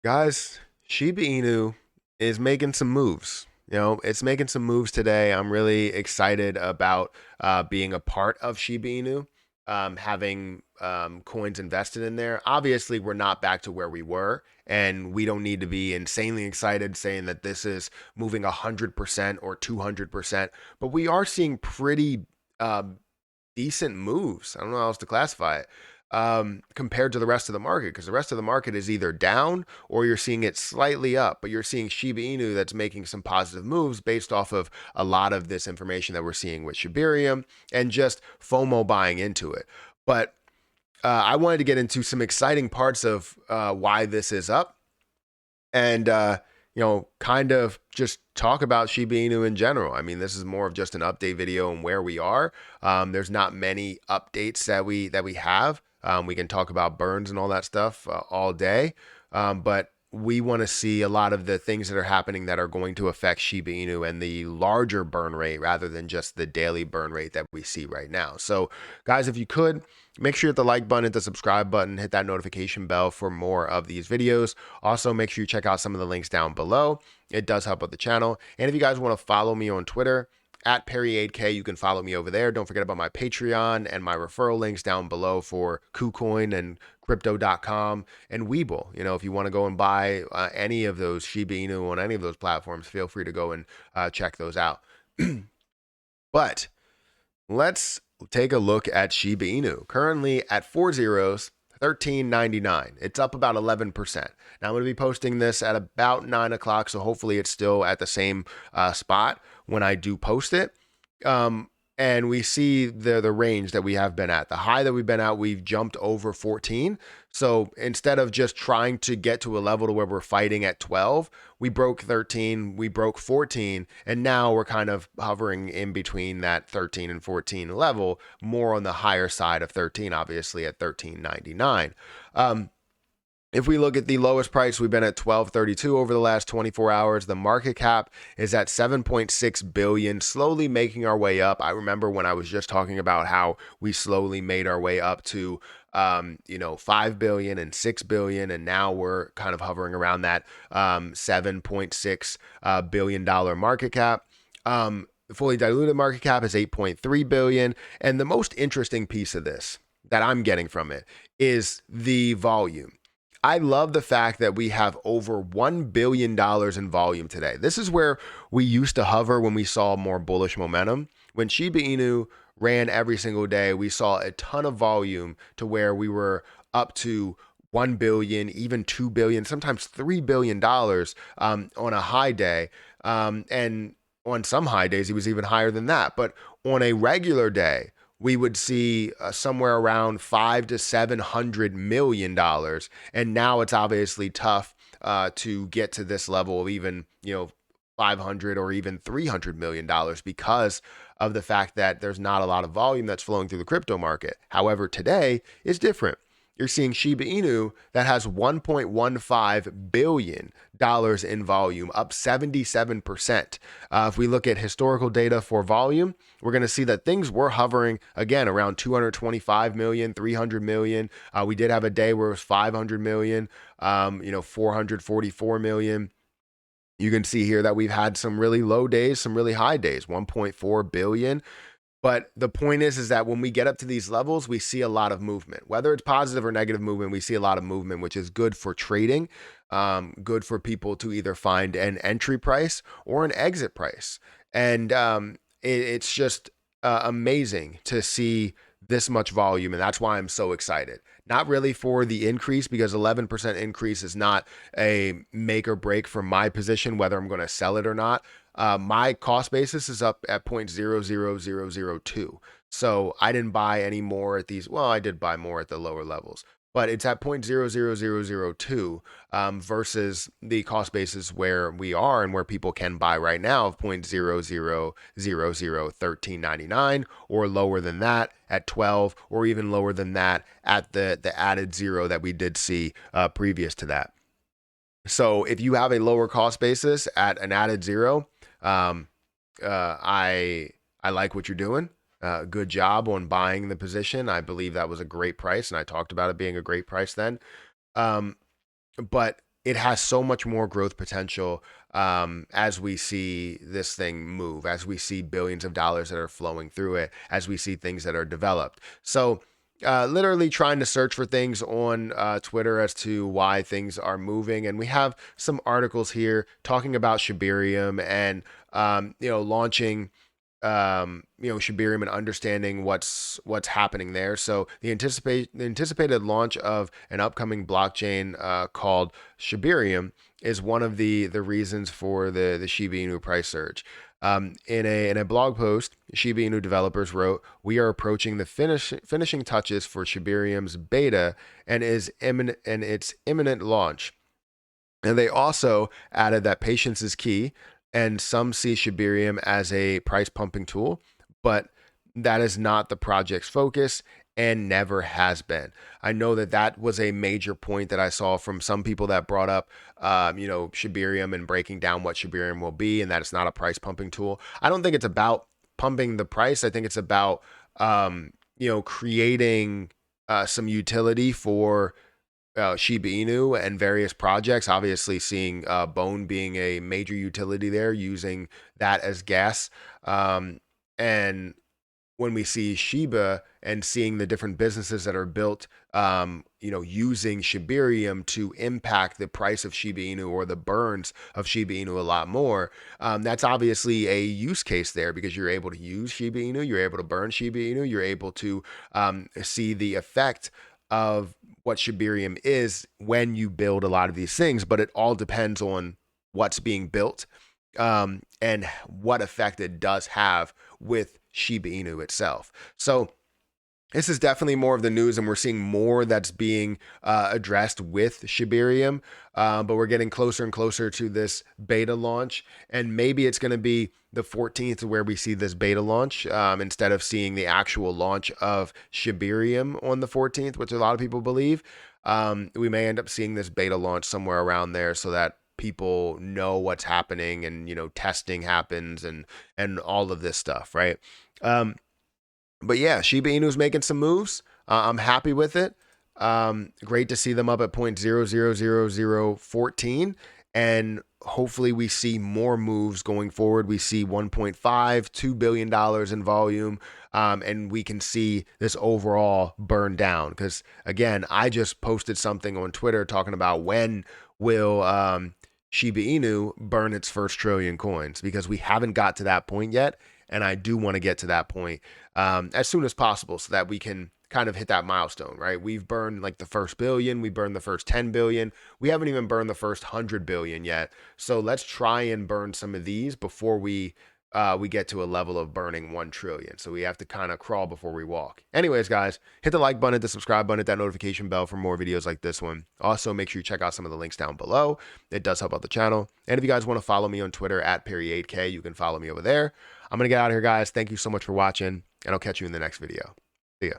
Guys, Shiba Inu is making some moves. It's making some moves today. I'm really excited about being a part of Shiba Inu, having coins invested in there. Obviously, we're not back to where we were, and we don't need to be insanely excited saying that this is moving 100% or 200%, but we are seeing pretty uh, decent moves. I don't know how else to classify it compared to the rest of the market, because the rest of the market is either down or you're seeing it slightly up, but you're seeing Shiba Inu that's making some positive moves based off of a lot of this information that we're seeing with Shibarium and just FOMO buying into it. But I wanted to get into some exciting parts of why this is up and kind of just talk about Shiba Inu in general. I mean, this is more of just an update video on where we are. There's not many updates that we have. We can talk about burns and all that stuff all day, but we want to see a lot of the things that are happening that are going to affect Shiba Inu and the larger burn rate rather than just the daily burn rate that we see right now. So, guys, if you could, make sure you hit the like button, hit the subscribe button, hit that notification bell for more of these videos. Also, make sure you check out some of the links down below. It does help out the channel. And if you guys want to follow me on Twitter, at Perry8K, you can follow me over there. Don't forget about my Patreon and my referral links down below for KuCoin and Crypto.com and Webull. If you want to go and buy any of those Shiba Inu on any of those platforms, feel free to go and check those out. But let's take a look at Shiba Inu. Currently at 4 zeros, 13.99. It's up about 11%. Now I'm going to be posting this at about 9 o'clock, so hopefully it's still at the same spot when I do post it. And we see the range that we have been at. The high that we've been at, we've jumped over 14. So instead of just trying to get to a level to where we're fighting at 12, we broke 13, we broke 14, and now we're kind of hovering in between that 13 and 14 level, more on the higher side of 13, obviously at 13.99. If we look at the lowest price, we've been at 12.32 over the last 24 hours. The market cap is at 7.6 billion, slowly making our way up. I remember when I was just talking about how we slowly made our way up to 5 billion and 6 billion, and now we're kind of hovering around that $7.6 billion market cap. The fully diluted market cap is 8.3 billion, and the most interesting piece of this that I'm getting from it is the volume. I love the fact that we have over $1 billion in volume today. This is where we used to hover when we saw more bullish momentum. When Shiba Inu ran every single day, we saw a ton of volume to where we were up to 1 billion, even 2 billion, sometimes $3 billion on a high day. And on some high days, it was even higher than that. But on a regular day, we would see somewhere around $500 to $700 million. And now it's obviously tough to get to this level of even, 500 or even $300 million because of the fact that there's not a lot of volume that's flowing through the crypto market. However, today is different. You're seeing Shiba Inu that has $1.15 billion in volume, up 77%. If we look at historical data for volume, we're going to see that things were hovering again around 225 million, 300 million. We did have a day where it was 500 million, 444 million. You can see here that we've had some really low days, some really high days, 1.4 billion. But the point is that when we get up to these levels, we see a lot of movement. Whether it's positive or negative movement, we see a lot of movement, which is good for trading, good for people to either find an entry price or an exit price. And it's just amazing to see this much volume. And that's why I'm so excited. Not really for the increase, because 11% increase is not a make or break for my position, whether I'm going to sell it or not. My cost basis is up at 0.00002. So I didn't buy any more at these. Well, I did buy more at the lower levels, but it's at 0.00002 versus the cost basis where we are and where people can buy right now of 0.00001399 or lower than that at 12, or even lower than that at the added zero that we did see previous to that. So if you have a lower cost basis at an added zero, I like what you're doing. Good job on buying the position. I believe that was a great price, and I talked about it being a great price then. But it has so much more growth potential as we see this thing move, as we see billions of dollars that are flowing through it, as we see things that are developed. So, literally trying to search for things on Twitter as to why things are moving, and we have some articles here talking about Shibarium and launching Shibarium and understanding what's happening there. So the anticipated launch of an upcoming blockchain called Shibarium is one of the reasons for the Shiba Inu price surge. In a blog post, Shiba Inu developers wrote, "We are approaching the finishing touches for Shibarium's beta and its imminent launch." And they also added that patience is key, and some see Shibarium as a price pumping tool, but that is not the project's focus and never has been. I know that that was a major point that I saw from some people that brought up, Shibarium and breaking down what Shibarium will be, and that it's not a price pumping tool. I don't think it's about pumping the price. I think it's about, creating some utility for Shiba Inu and various projects. Obviously, seeing Bone being a major utility there, using that as gas. And when we see Shiba and seeing the different businesses that are built, using Shibarium to impact the price of Shiba Inu or the burns of Shiba Inu a lot more, that's obviously a use case there because you're able to use Shiba Inu, you're able to burn Shiba Inu, you're able to see the effect of what Shibarium is when you build a lot of these things, but it all depends on what's being built and what effect it does have with Shiba Inu itself. So this is definitely more of the news, and we're seeing more that's being addressed with Shibarium, but we're getting closer and closer to this beta launch, and maybe it's going to be the 14th where we see this beta launch instead of seeing the actual launch of Shibarium on the 14th, which a lot of people believe. We may end up seeing this beta launch somewhere around there so that people know what's happening and testing happens and all of this stuff, right? But yeah, Shiba Inu's making some moves. I'm happy with it. Great to see them up at 0.0000014, and hopefully we see more moves going forward. We see 1.5, $2 billion in volume, and we can see this overall burn down. Because again, I just posted something on Twitter talking about when will Shiba Inu burn its first trillion coins, because we haven't got to that point yet. And I do want to get to that point as soon as possible so that we can kind of hit that milestone, right? We've burned like the first billion, we burned the first 10 billion. We haven't even burned the first 100 billion yet. So let's try and burn some of these before we get to a level of burning 1 trillion. So we have to kind of crawl before we walk. Anyways, guys, hit the like button, hit the subscribe button, hit that notification bell for more videos like this one. Also, make sure you check out some of the links down below. It does help out the channel. And if you guys want to follow me on Twitter at Perry8K, you can follow me over there. I'm going to get out of here, guys. Thank you so much for watching, and I'll catch you in the next video. See ya.